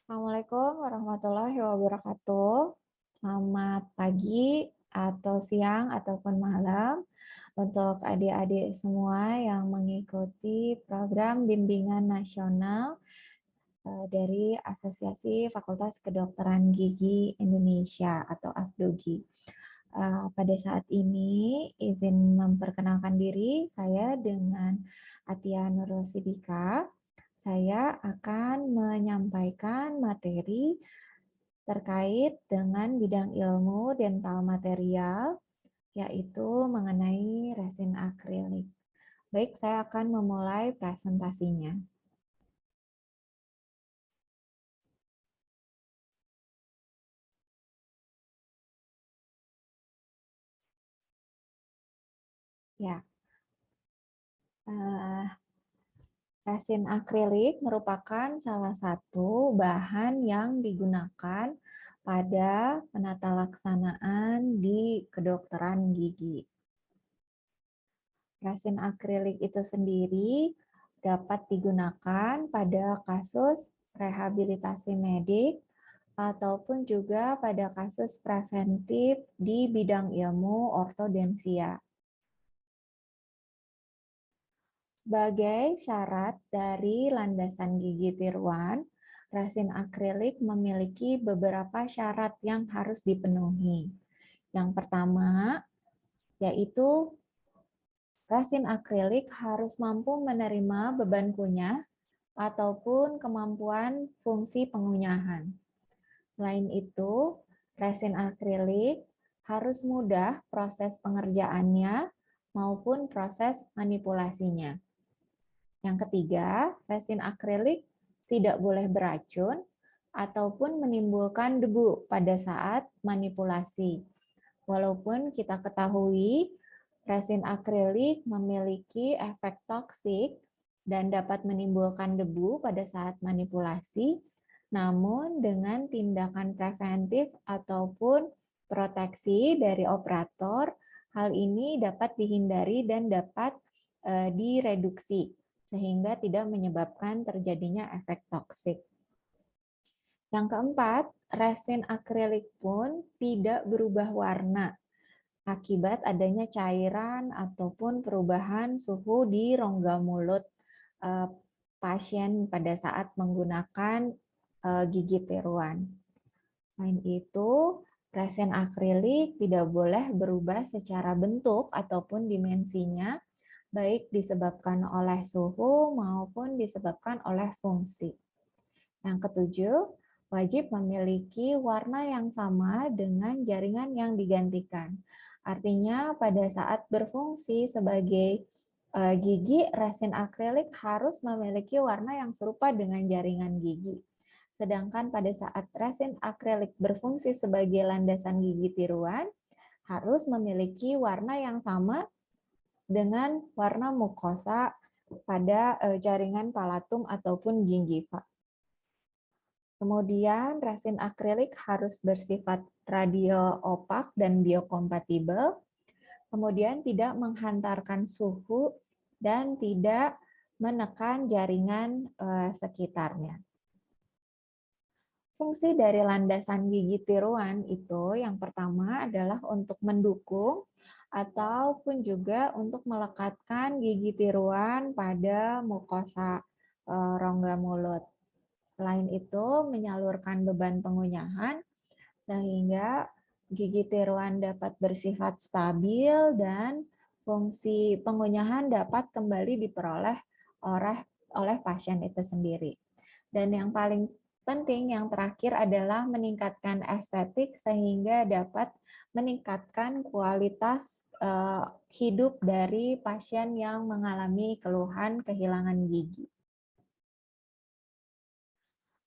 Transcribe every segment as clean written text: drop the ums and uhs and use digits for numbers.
Assalamualaikum warahmatullahi wabarakatuh. Selamat pagi atau siang ataupun malam untuk adik-adik semua yang mengikuti program bimbingan nasional dari Asosiasi Fakultas Kedokteran Gigi Indonesia atau AFDOGI. Pada saat ini izin memperkenalkan diri, saya dengan Atia Nurul Sidika. Saya akan menyampaikan materi terkait dengan bidang ilmu dental material, yaitu mengenai resin akrilik. Baik, saya akan memulai presentasinya. Ya, resin akrilik merupakan salah satu bahan yang digunakan pada penata laksanaan di kedokteran gigi. Resin akrilik itu sendiri dapat digunakan pada kasus rehabilitasi medik ataupun juga pada kasus preventif di bidang ilmu ortodonsia. Sebagai syarat dari landasan gigi tiruan, resin akrilik memiliki beberapa syarat yang harus dipenuhi. Yang pertama, yaitu resin akrilik harus mampu menerima beban kunyah ataupun kemampuan fungsi pengunyahan. Selain itu, resin akrilik harus mudah proses pengerjaannya maupun proses manipulasinya. Yang ketiga, resin akrilik tidak boleh beracun ataupun menimbulkan debu pada saat manipulasi. Walaupun kita ketahui resin akrilik memiliki efek toksik dan dapat menimbulkan debu pada saat manipulasi, namun dengan tindakan preventif ataupun proteksi dari operator, hal ini dapat dihindari dan dapat direduksi sehingga tidak menyebabkan terjadinya efek toksik. Yang keempat, resin akrilik pun tidak berubah warna akibat adanya cairan ataupun perubahan suhu di rongga mulut pasien pada saat menggunakan gigi tiruan. Selain itu, resin akrilik tidak boleh berubah secara bentuk ataupun dimensinya, baik disebabkan oleh suhu maupun disebabkan oleh fungsi. Yang ketujuh, wajib memiliki warna yang sama dengan jaringan yang digantikan. Artinya pada saat berfungsi sebagai gigi, resin akrilik harus memiliki warna yang serupa dengan jaringan gigi. Sedangkan pada saat resin akrilik berfungsi sebagai landasan gigi tiruan, harus memiliki warna yang sama dengan warna mukosa pada jaringan palatum ataupun gingiva. Kemudian resin akrilik harus bersifat radio opak dan biokompatibel, kemudian tidak menghantarkan suhu dan tidak menekan jaringan sekitarnya. Fungsi dari landasan gigi tiruan itu yang pertama adalah untuk mendukung ataupun juga untuk melekatkan gigi tiruan pada mukosa rongga mulut. Selain itu, menyalurkan beban pengunyahan sehingga gigi tiruan dapat bersifat stabil dan fungsi pengunyahan dapat kembali diperoleh oleh pasien itu sendiri. Dan yang paling penting, yang terakhir adalah meningkatkan estetik sehingga dapat meningkatkan kualitas hidup dari pasien yang mengalami keluhan kehilangan gigi.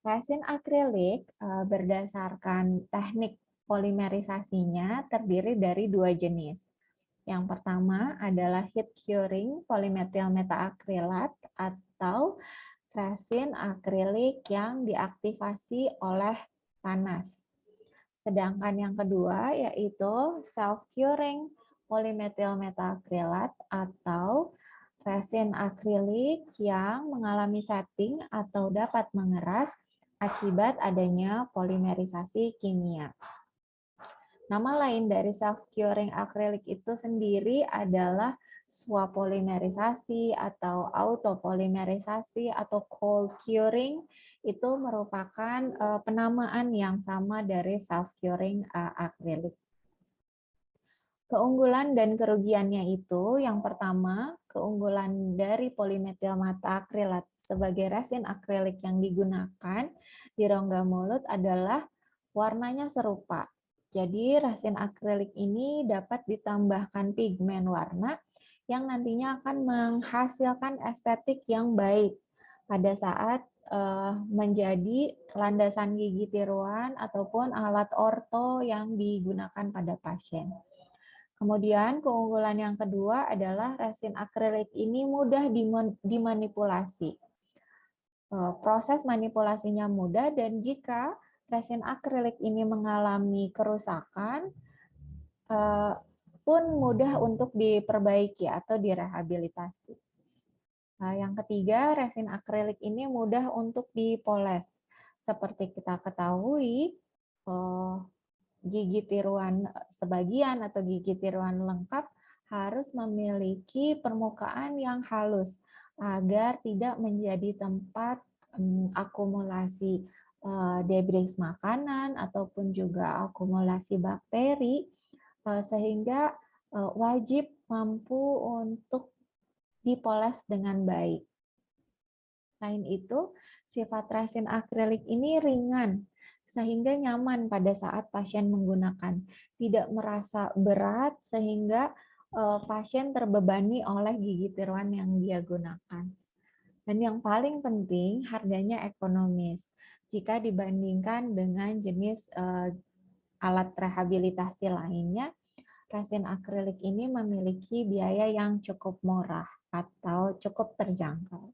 Resin akrilik berdasarkan teknik polimerisasinya terdiri dari dua jenis. Yang pertama adalah heat curing polymethyl metaakrilat atau resin akrilik yang diaktifasi oleh panas. Sedangkan yang kedua yaitu self-curing polymethyl metaakrilat atau resin akrilik yang mengalami setting atau dapat mengeras akibat adanya polimerisasi kimia. Nama lain dari self-curing akrilik itu sendiri adalah swapolimerisasi atau autopolimerisasi atau cold curing. Itu merupakan penamaan yang sama dari self-curing akrilik. Keunggulan dan kerugiannya itu, yang pertama, keunggulan dari polimetil mata akrilat sebagai resin akrilik yang digunakan di rongga mulut adalah warnanya serupa. Jadi resin akrilik ini dapat ditambahkan pigmen warna yang nantinya akan menghasilkan estetik yang baik pada saat menjadi landasan gigi tiruan ataupun alat orto yang digunakan pada pasien. Kemudian keunggulan yang kedua adalah resin akrilik ini mudah dimanipulasi. Proses manipulasinya mudah dan jika resin akrilik ini mengalami kerusakan pun mudah untuk diperbaiki atau direhabilitasi. Yang ketiga, resin akrilik ini mudah untuk dipoles. Seperti kita ketahui, gigi tiruan sebagian atau gigi tiruan lengkap harus memiliki permukaan yang halus agar tidak menjadi tempat akumulasi debris makanan ataupun juga akumulasi bakteri, sehingga wajib mampu untuk dipoles dengan baik. Selain itu, sifat resin akrilik ini ringan sehingga nyaman pada saat pasien menggunakan. Tidak merasa berat sehingga pasien terbebani oleh gigi tiruan yang dia gunakan. Dan yang paling penting, harganya ekonomis jika dibandingkan dengan jenis alat rehabilitasi lainnya. Resin akrilik ini memiliki biaya yang cukup murah atau cukup terjangkau.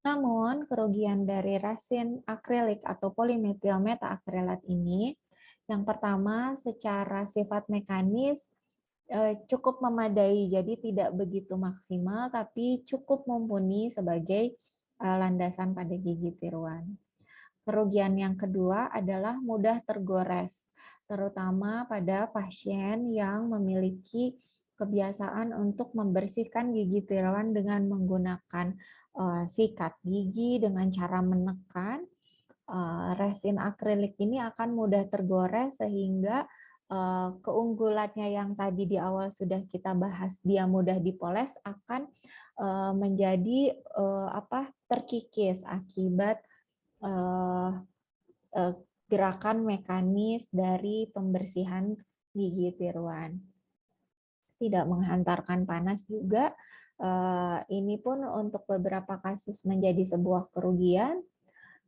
Namun, kerugian dari resin akrilik atau polimetil metaakrilat ini, yang pertama secara sifat mekanis cukup memadai, jadi tidak begitu maksimal, tapi cukup mumpuni sebagai landasan pada gigi tiruan. Kerugian yang kedua adalah mudah tergores, terutama pada pasien yang memiliki kebiasaan untuk membersihkan gigi tiruan dengan menggunakan sikat gigi dengan cara menekan. Resin akrilik ini akan mudah tergores sehingga keunggulannya yang tadi di awal sudah kita bahas, dia mudah dipoles, akan menjadi terkikis akibat gerakan mekanis dari pembersihan gigi tiruan. Tidak menghantarkan panas juga, ini pun untuk beberapa kasus menjadi sebuah kerugian,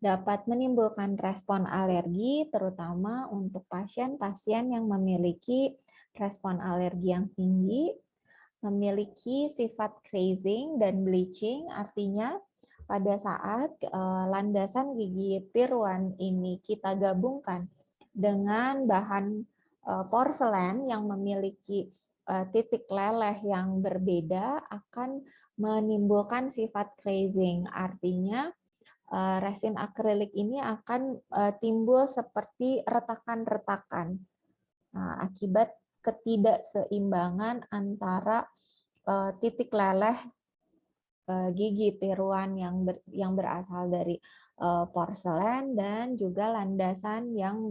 dapat menimbulkan respon alergi, terutama untuk pasien-pasien yang memiliki respon alergi yang tinggi, memiliki sifat crazing dan bleaching, artinya pada saat landasan gigi tiruan ini kita gabungkan dengan bahan porselen yang memiliki titik leleh yang berbeda akan menimbulkan sifat crazing, artinya resin akrilik ini akan timbul seperti retakan-retakan akibat ketidakseimbangan antara titik leleh gigi tiruan yang berasal dari porselen dan juga landasan yang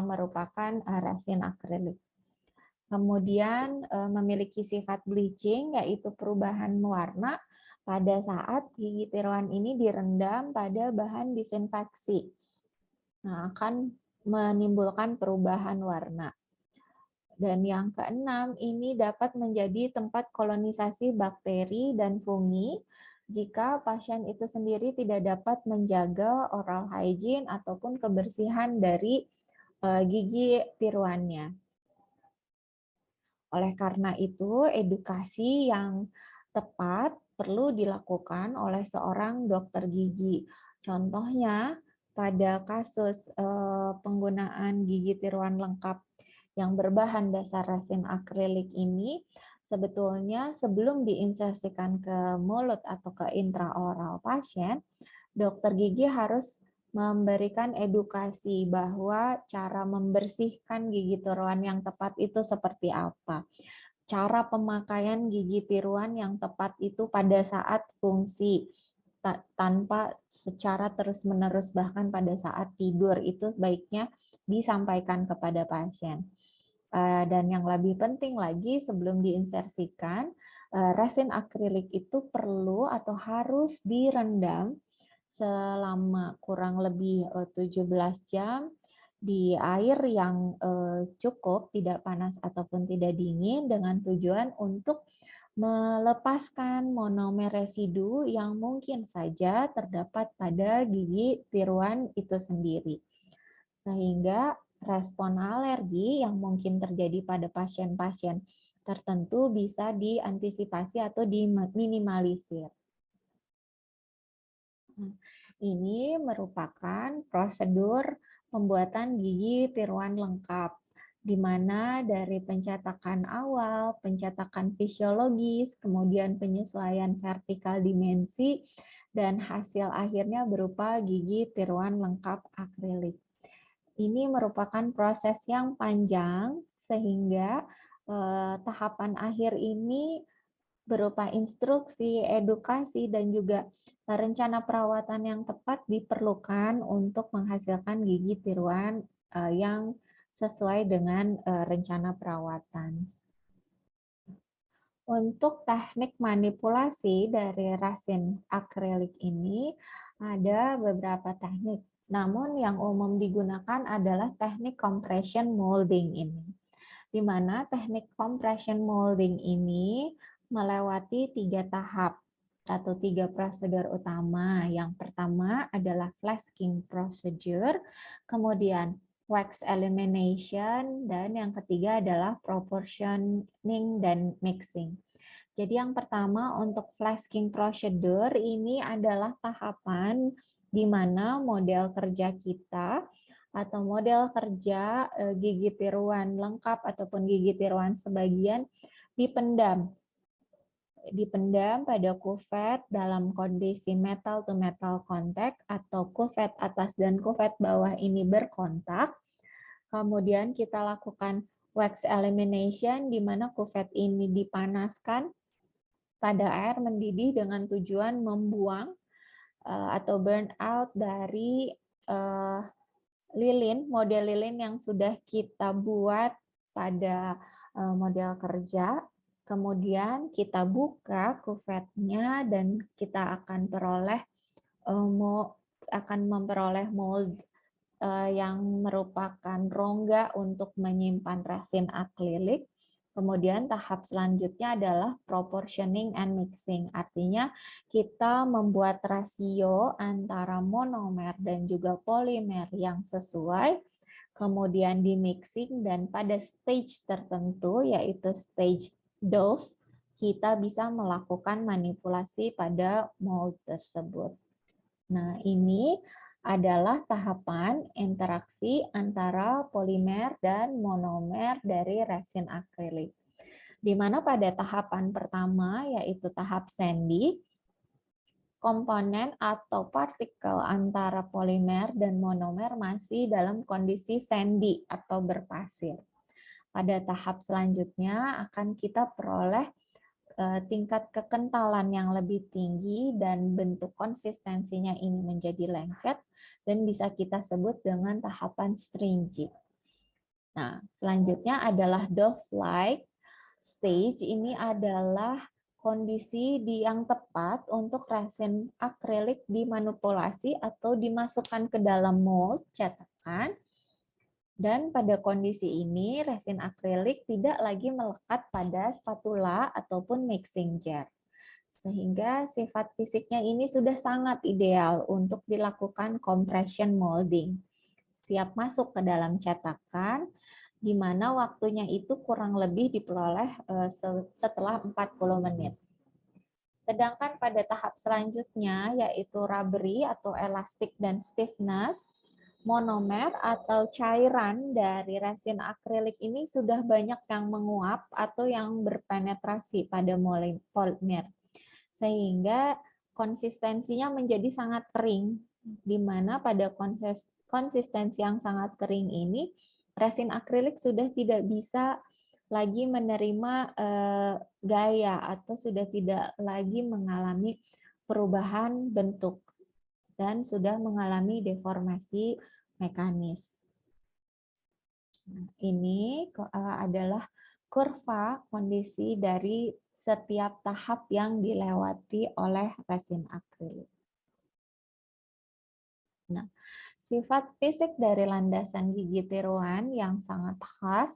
merupakan resin akrilik. Kemudian memiliki sifat bleaching, yaitu perubahan warna pada saat gigi tiruan ini direndam pada bahan disinfeksi. Nah, akan menimbulkan perubahan warna. Dan yang keenam, ini dapat menjadi tempat kolonisasi bakteri dan fungi jika pasien itu sendiri tidak dapat menjaga oral hygiene ataupun kebersihan dari gigi tiruannya. Oleh karena itu, edukasi yang tepat perlu dilakukan oleh seorang dokter gigi. Contohnya, pada kasus penggunaan gigi tiruan lengkap yang berbahan dasar resin akrilik ini, sebetulnya sebelum diinsersikan ke mulut atau ke intraoral pasien, dokter gigi harus memberikan edukasi bahwa cara membersihkan gigi tiruan yang tepat itu seperti apa. Cara pemakaian gigi tiruan yang tepat itu pada saat fungsi, tanpa secara terus-menerus, bahkan pada saat tidur itu baiknya disampaikan kepada pasien. Dan yang lebih penting lagi, sebelum diinsersikan, resin akrilik itu perlu atau harus direndam selama kurang lebih 17 jam di air yang cukup, tidak panas ataupun tidak dingin, dengan tujuan untuk melepaskan monomer residu yang mungkin saja terdapat pada gigi tiruan itu sendiri. Sehingga respon alergi yang mungkin terjadi pada pasien-pasien tertentu bisa diantisipasi atau diminimalisir. Ini merupakan prosedur pembuatan gigi tiruan lengkap, di mana dari pencetakan awal, pencetakan fisiologis, kemudian penyesuaian vertikal dimensi, dan hasil akhirnya berupa gigi tiruan lengkap akrilik. Ini merupakan proses yang panjang, sehingga tahapan akhir ini berupa instruksi, edukasi, dan juga rencana perawatan yang tepat diperlukan untuk menghasilkan gigi tiruan yang sesuai dengan rencana perawatan. Untuk teknik manipulasi dari resin akrilik ini ada beberapa teknik. Namun yang umum digunakan adalah teknik compression molding ini. Di mana teknik compression molding ini melewati 3 tahap atau 3 prosedur utama. Yang pertama adalah flasking procedure, kemudian wax elimination, dan yang ketiga adalah proportioning dan mixing. Jadi yang pertama untuk flasking procedure ini adalah tahapan di mana model kerja kita atau model kerja gigi tiruan lengkap ataupun gigi tiruan sebagian dipendam pada kuvet dalam kondisi metal to metal contact atau kuvet atas dan kuvet bawah ini berkontak. Kemudian kita lakukan wax elimination di mana kuvet ini dipanaskan pada air mendidih dengan tujuan membuang atau burn out dari model lilin yang sudah kita buat pada model kerja. Kemudian kita buka kuvetnya dan kita akan memperoleh mold yang merupakan rongga untuk menyimpan resin akrilik. Kemudian tahap selanjutnya adalah proportioning and mixing. Artinya kita membuat rasio antara monomer dan juga polimer yang sesuai, kemudian di mixing, dan pada stage tertentu yaitu stage dough, kita bisa melakukan manipulasi pada mold tersebut. Nah, ini adalah tahapan interaksi antara polimer dan monomer dari resin akrilik. Di mana pada tahapan pertama, yaitu tahap sandy, komponen atau partikel antara polimer dan monomer masih dalam kondisi sandy atau berpasir. Pada tahap selanjutnya akan kita peroleh tingkat kekentalan yang lebih tinggi dan bentuk konsistensinya ini menjadi lengket dan bisa kita sebut dengan tahapan stringy. Nah, selanjutnya adalah dough-like stage. Ini adalah kondisi yang tepat untuk resin akrilik dimanipulasi atau dimasukkan ke dalam mold cetakan. Dan pada kondisi ini, resin akrilik tidak lagi melekat pada spatula ataupun mixing jar. Sehingga sifat fisiknya ini sudah sangat ideal untuk dilakukan compression molding. Siap masuk ke dalam cetakan, di mana waktunya itu kurang lebih diperoleh setelah 40 menit. Sedangkan pada tahap selanjutnya, yaitu rubbery atau elastic dan stiffness, monomer atau cairan dari resin akrilik ini sudah banyak yang menguap atau yang berpenetrasi pada polimer, sehingga konsistensinya menjadi sangat kering di mana pada konsistensi yang sangat kering ini, resin akrilik sudah tidak bisa lagi menerima gaya atau sudah tidak lagi mengalami perubahan bentuk dan sudah mengalami deformasi mekanis. Ini adalah kurva kondisi dari setiap tahap yang dilewati oleh resin akrilik. Nah, sifat fisik dari landasan gigi tiruan yang sangat khas,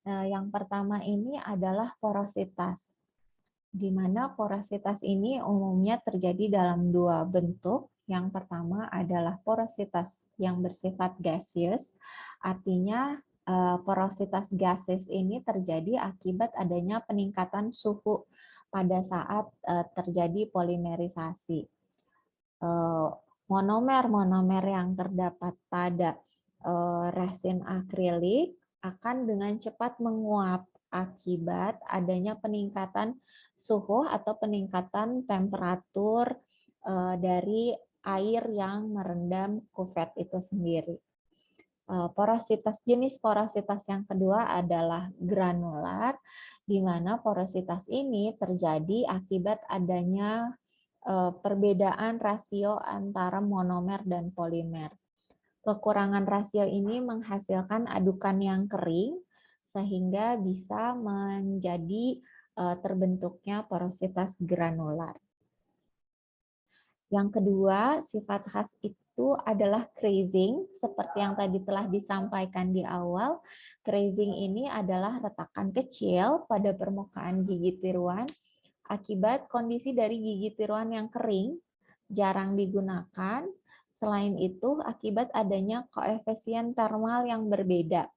yang pertama ini adalah porositas, di mana porositas ini umumnya terjadi dalam dua bentuk. Yang pertama adalah porositas yang bersifat gaseous, artinya porositas gaseous ini terjadi akibat adanya peningkatan suhu pada saat terjadi polimerisasi. Monomer-monomer yang terdapat pada resin akrilik akan dengan cepat menguap akibat adanya peningkatan suhu atau peningkatan temperatur dari air yang merendam kuvet itu sendiri. Jenis porositas yang kedua adalah granular, di mana porositas ini terjadi akibat adanya perbedaan rasio antara monomer dan polimer. Kekurangan rasio ini menghasilkan adukan yang kering sehingga bisa menjadi terbentuknya porositas granular. Yang kedua, sifat khas itu adalah crazing, seperti yang tadi telah disampaikan di awal. Crazing ini adalah retakan kecil pada permukaan gigi tiruan akibat kondisi dari gigi tiruan yang kering, jarang digunakan. Selain itu, akibat adanya koefisien termal yang berbeda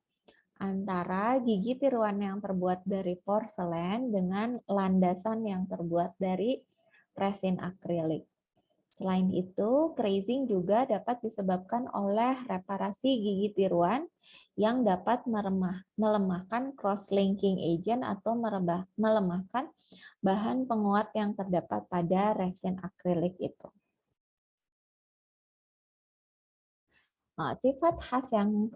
antara gigi tiruan yang terbuat dari porselen dengan landasan yang terbuat dari resin akrilik. Selain itu, crazing juga dapat disebabkan oleh reparasi gigi tiruan yang dapat melemahkan cross-linking agent atau melemahkan bahan penguat yang terdapat pada resin akrilik itu. Nah, sifat khas yang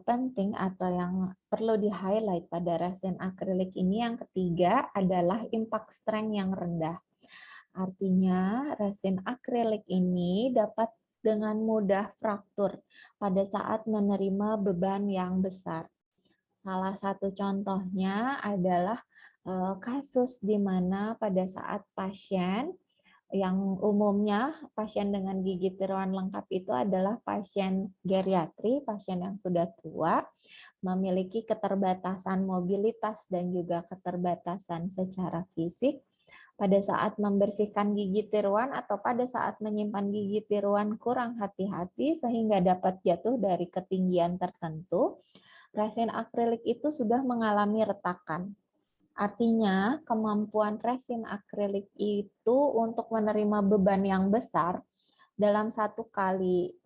penting atau yang perlu di-highlight pada resin akrilik ini yang ketiga adalah impact strength yang rendah. Artinya, resin akrilik ini dapat dengan mudah fraktur pada saat menerima beban yang besar. Salah satu contohnya adalah kasus di mana pada saat pasien yang umumnya pasien dengan gigi tiruan lengkap itu adalah pasien geriatri, pasien yang sudah tua, memiliki keterbatasan mobilitas dan juga keterbatasan secara fisik. Pada saat membersihkan gigi tiruan atau pada saat menyimpan gigi tiruan kurang hati-hati sehingga dapat jatuh dari ketinggian tertentu, resin akrilik itu sudah mengalami retakan. Artinya, kemampuan resin akrilik itu untuk menerima beban yang besar dalam satu kali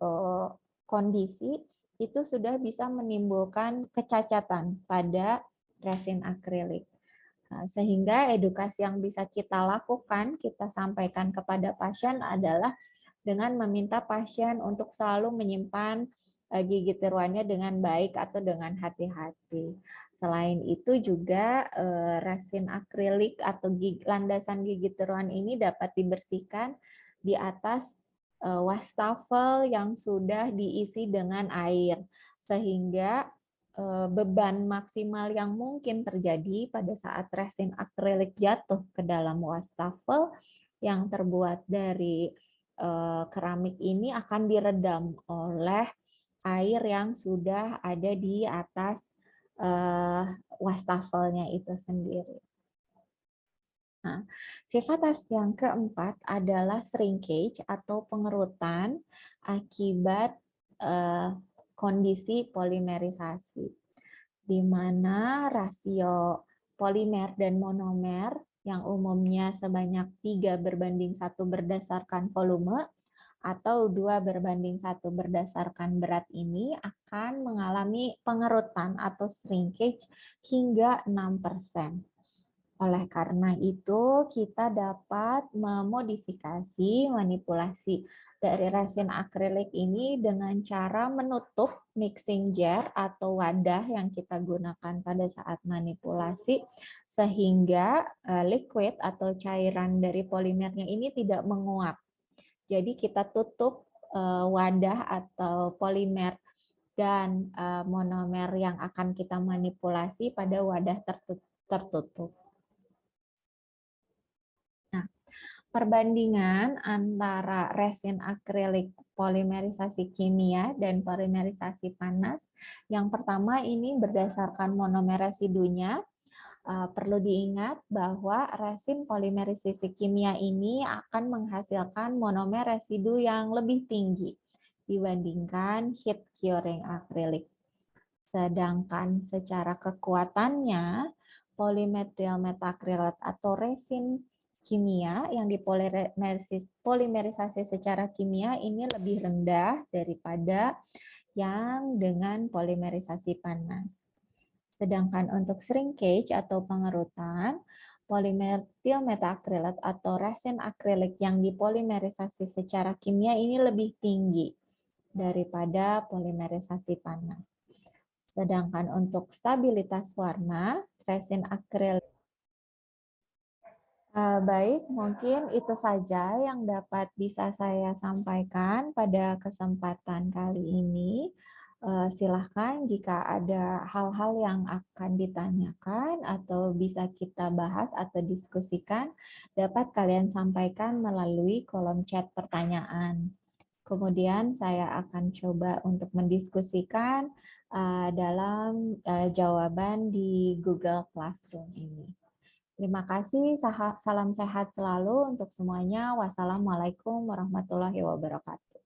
kondisi itu sudah bisa menimbulkan kecacatan pada resin akrilik. Sehingga edukasi yang bisa kita lakukan, kita sampaikan kepada pasien adalah dengan meminta pasien untuk selalu menyimpan gigi tiruannya dengan baik atau dengan hati-hati. Selain itu juga resin akrilik atau landasan gigi tiruan ini dapat dibersihkan di atas wastafel yang sudah diisi dengan air, sehingga beban maksimal yang mungkin terjadi pada saat resin akrilik jatuh ke dalam wastafel yang terbuat dari keramik ini akan diredam oleh air yang sudah ada di atas wastafelnya itu sendiri. Nah, sifat khas yang keempat adalah shrinkage atau pengerutan akibat kondisi polimerisasi, di mana rasio polimer dan monomer yang umumnya sebanyak 3:1 berdasarkan volume atau 2:1 berdasarkan berat ini akan mengalami pengerutan atau shrinkage hingga 6%. Oleh karena itu, kita dapat memodifikasi, manipulasi dari resin akrilik ini dengan cara menutup mixing jar atau wadah yang kita gunakan pada saat manipulasi sehingga liquid atau cairan dari polimernya ini tidak menguap. Jadi kita tutup wadah atau polimer dan monomer yang akan kita manipulasi pada wadah tertutup. Nah, perbandingan antara resin akrilik polimerisasi kimia dan polimerisasi panas. Yang pertama ini berdasarkan monomer residunya. Perlu diingat bahwa resin polimerisasi kimia ini akan menghasilkan monomer residu yang lebih tinggi dibandingkan heat curing akrilik. Sedangkan secara kekuatannya, polimethyl metakrilat atau resin kimia yang dipolimerisasi secara kimia ini lebih rendah daripada yang dengan polimerisasi panas. Sedangkan untuk shrinkage atau pengerutan, polimethyl metakrilat atau resin akrilik yang dipolimerisasi secara kimia ini lebih tinggi daripada polimerisasi panas. Sedangkan untuk stabilitas warna, resin akrilik. Baik, mungkin itu saja yang dapat bisa saya sampaikan pada kesempatan kali ini. Silahkan jika ada hal-hal yang akan ditanyakan atau bisa kita bahas atau diskusikan, dapat kalian sampaikan melalui kolom chat pertanyaan. Kemudian saya akan coba untuk mendiskusikan dalam jawaban di Google Classroom ini. Terima kasih, salam sehat selalu untuk semuanya. Wassalamualaikum warahmatullahi wabarakatuh.